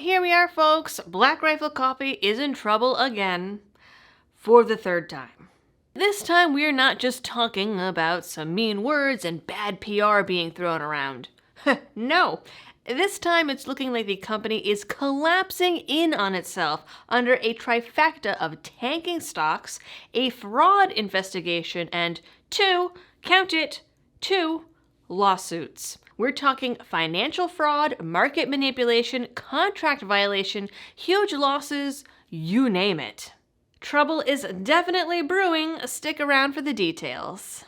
here we are, folks. Black Rifle Coffee is in trouble again. For the third time. This time we're not just talking about some mean words and bad PR being thrown around. No. This time it's looking like the company is collapsing in on itself under a trifecta of tanking stocks, a fraud investigation, and two lawsuits. We're talking financial fraud, market manipulation, contract violation, huge losses, you name it. Trouble is definitely brewing. Stick around for the details.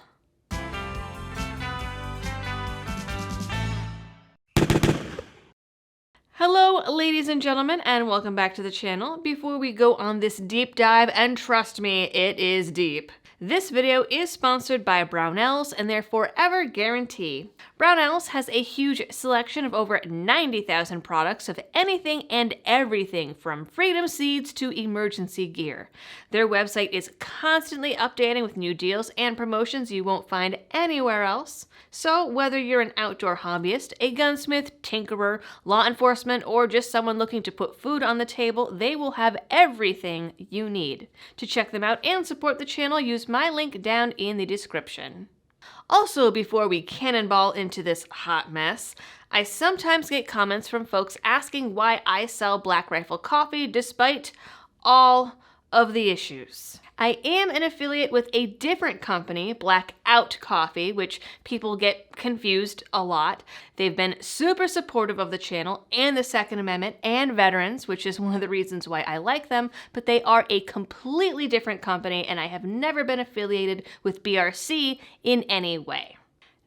Hello, ladies and gentlemen, and welcome back to the channel. Before we go on this deep dive, and trust me, it is deep, this video is sponsored by Brownells and their Forever Guarantee. Brownells has a huge selection of over 90,000 products of anything and everything from freedom seeds to emergency gear. Their website is constantly updating with new deals and promotions you won't find anywhere else. So whether you're an outdoor hobbyist, a gunsmith, tinkerer, law enforcement, or just someone looking to put food on the table, they will have everything you need. To check them out and support the channel, use my link down in the description. Also, before we cannonball into this hot mess, I sometimes get comments from folks asking why I sell Black Rifle Coffee despite all of the issues. I am an affiliate with a different company, Blackout Coffee, which people get confused a lot. They've been super supportive of the channel and the Second Amendment and veterans, which is one of the reasons why I like them, but they are a completely different company and I have never been affiliated with BRC in any way.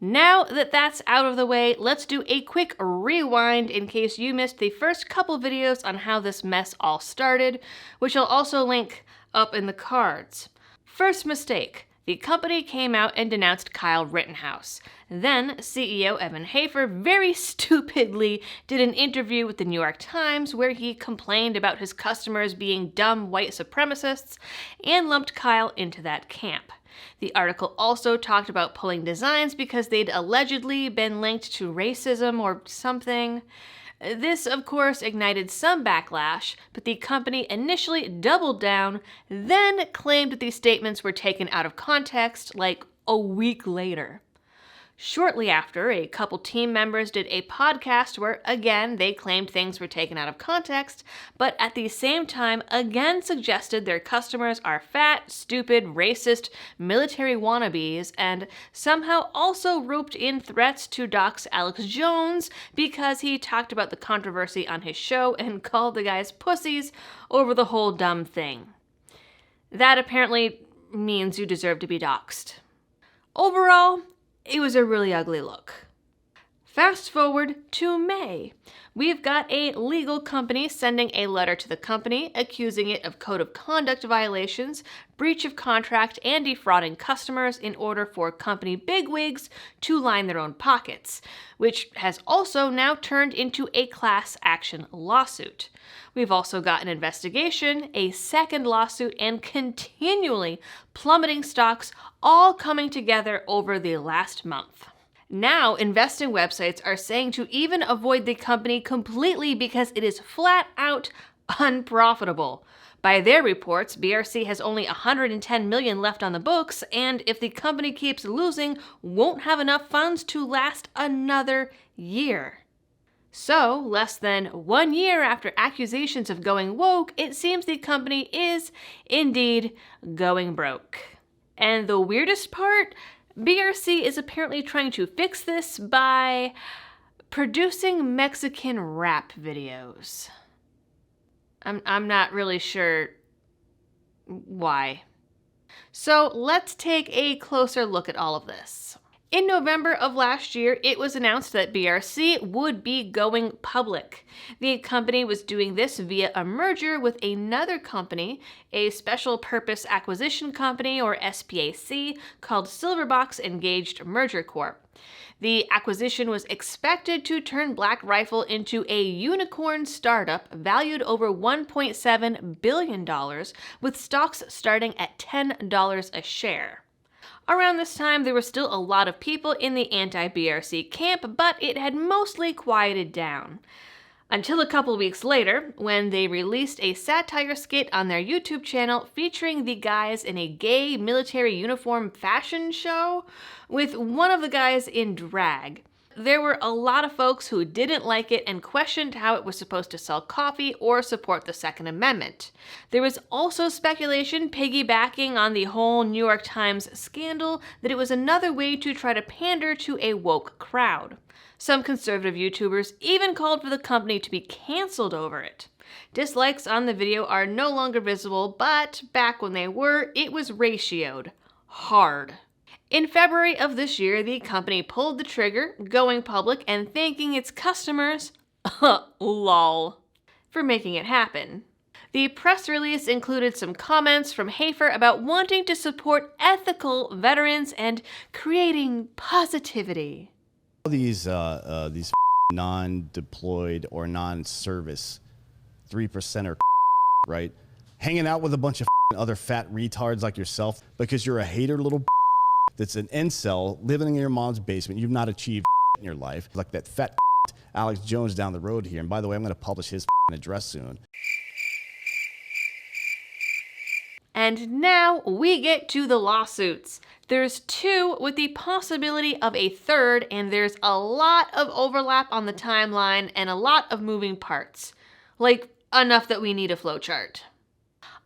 Now that that's out of the way, let's do a quick rewind in case you missed the first couple videos on how this mess all started, which I'll also link up in the cards. First mistake. The company came out and denounced Kyle Rittenhouse. Then CEO Evan Hafer very stupidly did an interview with the New York Times where he complained about his customers being dumb white supremacists and lumped Kyle into that camp. The article also talked about pulling designs because they'd allegedly been linked to racism or something. This, of course, ignited some backlash, but the company initially doubled down, then claimed that these statements were taken out of context like a week later. Shortly after, a couple team members did a podcast where, again, they claimed things were taken out of context, but at the same time, again suggested their customers are fat, stupid, racist, military wannabes, and somehow also roped in threats to dox Alex Jones because he talked about the controversy on his show and called the guys pussies over the whole dumb thing. That apparently means you deserve to be doxxed. Overall, it was a really ugly look. Fast forward to May. We've got a legal company sending a letter to the company accusing it of code of conduct violations, breach of contract, and defrauding customers in order for company bigwigs to line their own pockets, which has also now turned into a class action lawsuit. We've also got an investigation, a second lawsuit, and continually plummeting stocks all coming together over the last month. Now, investing websites are saying to even avoid the company completely because it is flat out unprofitable. By their reports, BRC has only $110 million left on the books, and if the company keeps losing, won't have enough funds to last another year. So, less than 1 year after accusations of going woke, it seems the company is indeed going broke. And the weirdest part? BRC is apparently trying to fix this by producing Mexican rap videos. I'm not really sure why. So let's take a closer look at all of this. In November of last year, it was announced that BRC would be going public. The company was doing this via a merger with another company, a special purpose acquisition company, or SPAC, called Silverbox Engaged Merger Corp. The acquisition was expected to turn Black Rifle into a unicorn startup valued over $1.7 billion, with stocks starting at $10 a share. Around this time, there were still a lot of people in the anti-BRC camp, but it had mostly quieted down. Until a couple weeks later, when they released a satire skit on their YouTube channel featuring the guys in a gay military uniform fashion show, with one of the guys in drag. There were a lot of folks who didn't like it and questioned how it was supposed to sell coffee or support the Second Amendment. There was also speculation piggybacking on the whole New York Times scandal that it was another way to try to pander to a woke crowd. Some conservative YouTubers even called for the company to be canceled over it. Dislikes on the video are no longer visible, but back when they were, it was ratioed hard. In February of this year, the company pulled the trigger, going public and thanking its customers, lol, for making it happen. The press release included some comments from Hafer about wanting to support ethical veterans and creating positivity. These non-deployed or non-service 3%er, right? Hanging out with a bunch of other fat retards like yourself because you're a hater little that's an incel living in your mom's basement. You've not achieved in your life. Like that fat Alex Jones down the road here. And by the way, I'm going to publish his address soon. And now we get to the lawsuits. There's two with the possibility of a third, and there's a lot of overlap on the timeline and a lot of moving parts. Like, enough that we need a flowchart.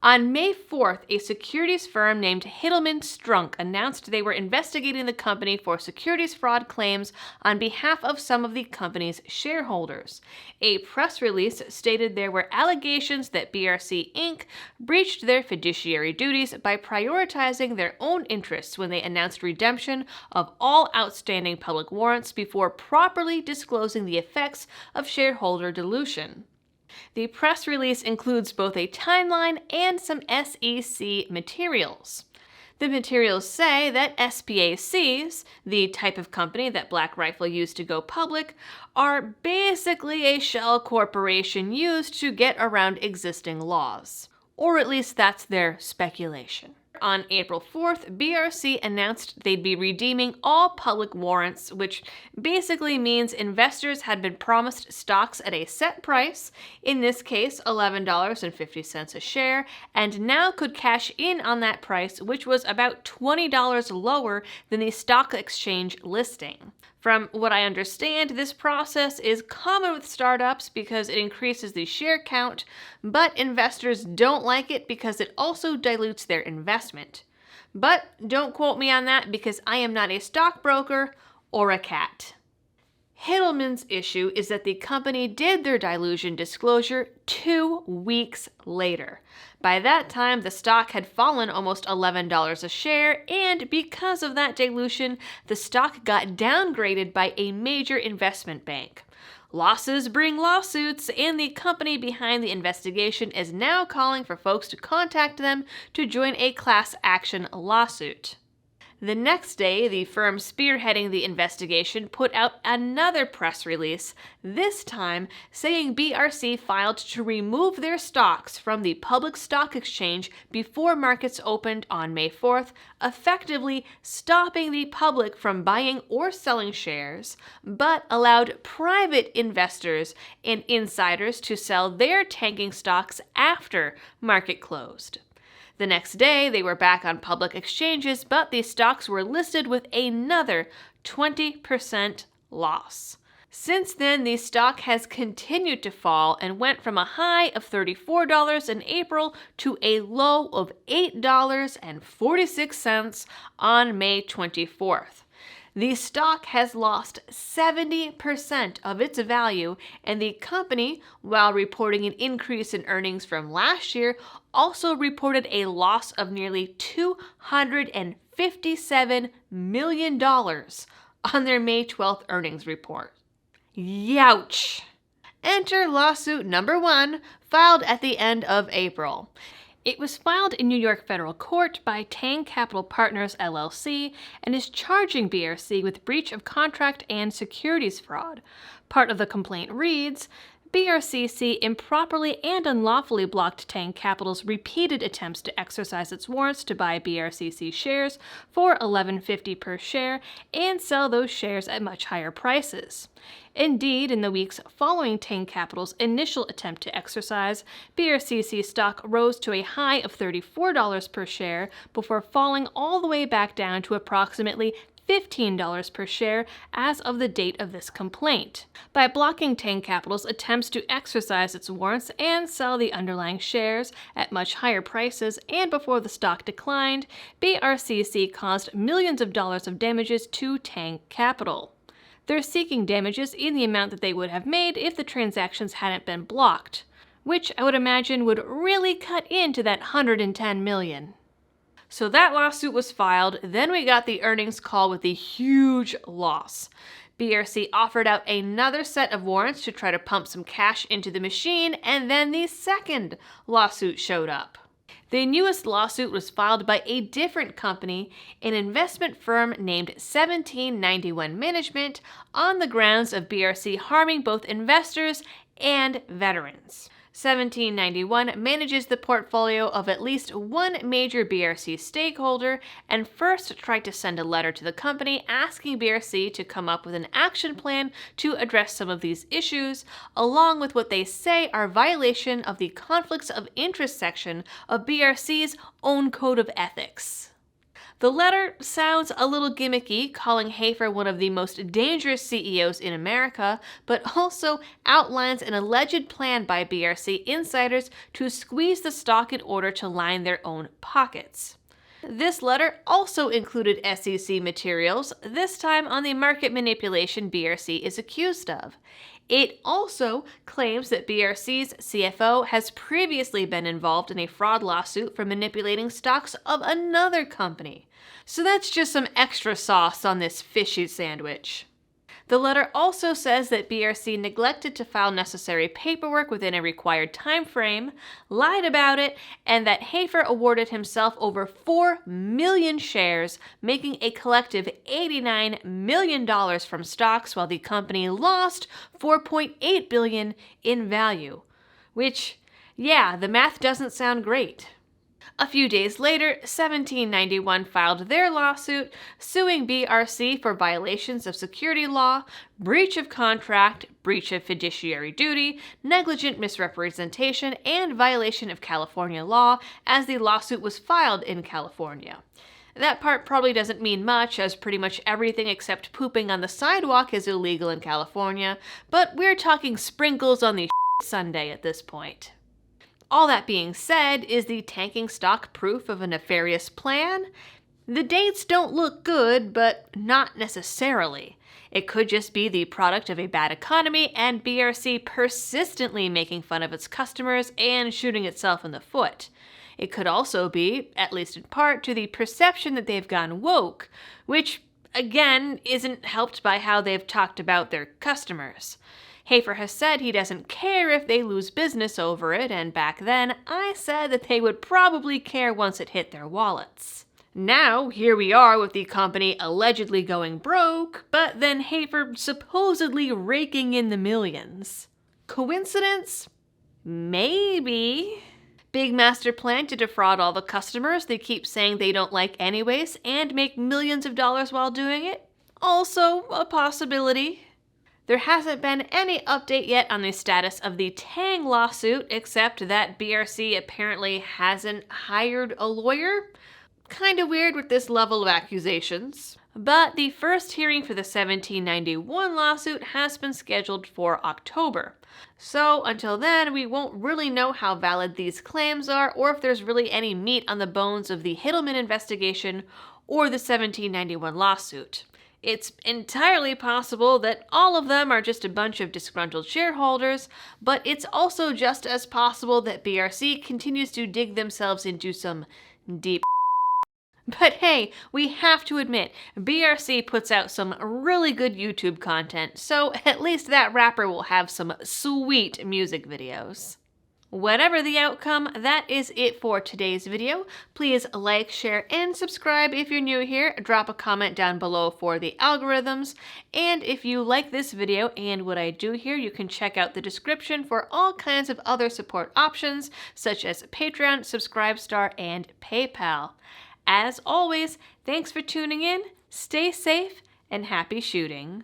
On May 4th, a securities firm named Hittleman Strunk announced they were investigating the company for securities fraud claims on behalf of some of the company's shareholders. A press release stated there were allegations that BRC Inc. breached their fiduciary duties by prioritizing their own interests when they announced redemption of all outstanding public warrants before properly disclosing the effects of shareholder dilution. The press release includes both a timeline and some SEC materials. The materials say that SPACs, the type of company that Black Rifle used to go public, are basically a shell corporation used to get around existing laws. Or at least that's their speculation. On April 4th, BRC announced they'd be redeeming all public warrants, which basically means investors had been promised stocks at a set price, in this case $11.50 a share, and now could cash in on that price, which was about $20 lower than the stock exchange listing. From what I understand, this process is common with startups because it increases the share count, but investors don't like it because it also dilutes their investment. But don't quote me on that because I am not a stockbroker or a cat. Hittleman's issue is that the company did their dilution disclosure 2 weeks later. By that time, the stock had fallen almost $11 a share, and because of that dilution, the stock got downgraded by a major investment bank. Losses bring lawsuits, and the company behind the investigation is now calling for folks to contact them to join a class action lawsuit. The next day, the firm spearheading the investigation put out another press release, this time saying BRC filed to remove their stocks from the public stock exchange before markets opened on May 4th, effectively stopping the public from buying or selling shares, but allowed private investors and insiders to sell their tanking stocks after market closed. The next day, they were back on public exchanges, but the stocks were listed with another 20% loss. Since then, the stock has continued to fall and went from a high of $34 in April to a low of $8.46 on May 24th. The stock has lost 70% of its value, and the company, while reporting an increase in earnings from last year, also reported a loss of nearly $257 million on their May 12th earnings report. Youch! Enter lawsuit number 1, filed at the end of April. It was filed in New York federal court by Tang Capital Partners, LLC, and is charging BRC with breach of contract and securities fraud. Part of the complaint reads, BRCC improperly and unlawfully blocked Tang Capital's repeated attempts to exercise its warrants to buy BRCC shares for $11.50 per share and sell those shares at much higher prices. Indeed, in the weeks following Tang Capital's initial attempt to exercise, BRCC stock rose to a high of $34 per share before falling all the way back down to approximately $15 per share as of the date of this complaint. By blocking Tang Capital's attempts to exercise its warrants and sell the underlying shares at much higher prices and before the stock declined, BRCC caused millions of dollars of damages to Tang Capital. They're seeking damages in the amount that they would have made if the transactions hadn't been blocked, which I would imagine would really cut into that $110 million. So that lawsuit was filed, then we got the earnings call with the huge loss. BRC offered out another set of warrants to try to pump some cash into the machine, and then the second lawsuit showed up. The newest lawsuit was filed by a different company, an investment firm named 1791 Management, on the grounds of BRC harming both investors and veterans. 1791 manages the portfolio of at least one major BRC stakeholder and first tried to send a letter to the company asking BRC to come up with an action plan to address some of these issues, along with what they say are violation of the conflicts of interest section of BRC's own code of ethics. The letter sounds a little gimmicky, calling Hafer one of the most dangerous CEOs in America, but also outlines an alleged plan by BRC insiders to squeeze the stock in order to line their own pockets. This letter also included SEC materials, this time on the market manipulation BRC is accused of. It also claims that BRC's CFO has previously been involved in a fraud lawsuit for manipulating stocks of another company. So that's just some extra sauce on this fishy sandwich. The letter also says that BRC neglected to file necessary paperwork within a required time frame, lied about it, and that Hafer awarded himself over 4 million shares, making a collective $89 million from stocks while the company lost $4.8 billion in value. Which, yeah, the math doesn't sound great. A few days later, 1791 filed their lawsuit, suing BRC for violations of security law, breach of contract, breach of fiduciary duty, negligent misrepresentation, and violation of California law, as the lawsuit was filed in California. That part probably doesn't mean much, as pretty much everything except pooping on the sidewalk is illegal in California, but we're talking sprinkles on the sundae at this point. All that being said, is the tanking stock proof of a nefarious plan? The dates don't look good, but not necessarily. It could just be the product of a bad economy and BRC persistently making fun of its customers and shooting itself in the foot. It could also be, at least in part, to the perception that they've gone woke, which, again, isn't helped by how they've talked about their customers. Hafer has said he doesn't care if they lose business over it, and back then, I said that they would probably care once it hit their wallets. Now, here we are with the company allegedly going broke, but then Hafer supposedly raking in the millions. Coincidence? Maybe. Big master plan to defraud all the customers they keep saying they don't like anyways, and make millions of dollars while doing it? Also a possibility. There hasn't been any update yet on the status of the Tang lawsuit, except that BRC apparently hasn't hired a lawyer. Kinda weird with this level of accusations. But the first hearing for the 1791 lawsuit has been scheduled for October. So until then, we won't really know how valid these claims are, or if there's really any meat on the bones of the Hittleman investigation or the 1791 lawsuit. It's entirely possible that all of them are just a bunch of disgruntled shareholders, but it's also just as possible that BRC continues to dig themselves into some deep But hey, we have to admit, BRC puts out some really good YouTube content, so at least that rapper will have some sweet music videos. Whatever the outcome, that is it for today's video. Please like, share, and subscribe if you're new here. Drop a comment down below for the algorithms. And if you like this video and what I do here, you can check out the description for all kinds of other support options, such as Patreon, Subscribestar, and PayPal. As always, thanks for tuning in, stay safe, and happy shooting.